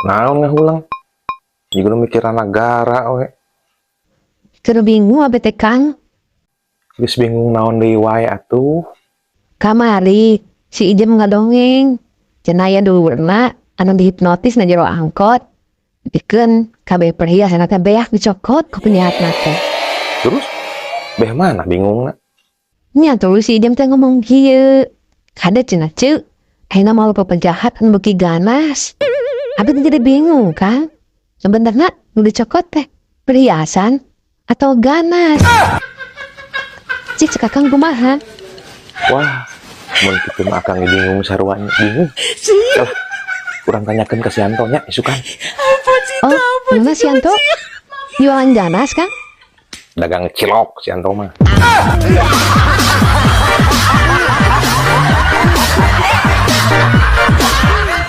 Naon ngahulang? Juga mikir negara we. Keur bingung abet teh Kang. Geus bingung naon deui wae atuh. Kamari si Ijem ngadongeng. Cenah aya dulurna anu dihipnotis na jero angkot. Dipikeun kabeh perhiasan teh beak dicokot ku penjahatna teh. Terus beh mana bingungna? Nya terus si Ijem teh ngomong kieu. Kada cenah ceuk. Ayeuna mah lupa penjahat anu beuki ganas. Abet jadi bingung Kang. Sebenarnya nu dicokot teh perhiasan atau ganas? Cik Kakang kumaha? Wah, mun kitu mah akang bingung sarua bingung. Lah, kurang tanyakeun ka si Anto nya isukan. Oh, mana si Anto? Jualan ganas Kang? Dagang cilok si Anto mah.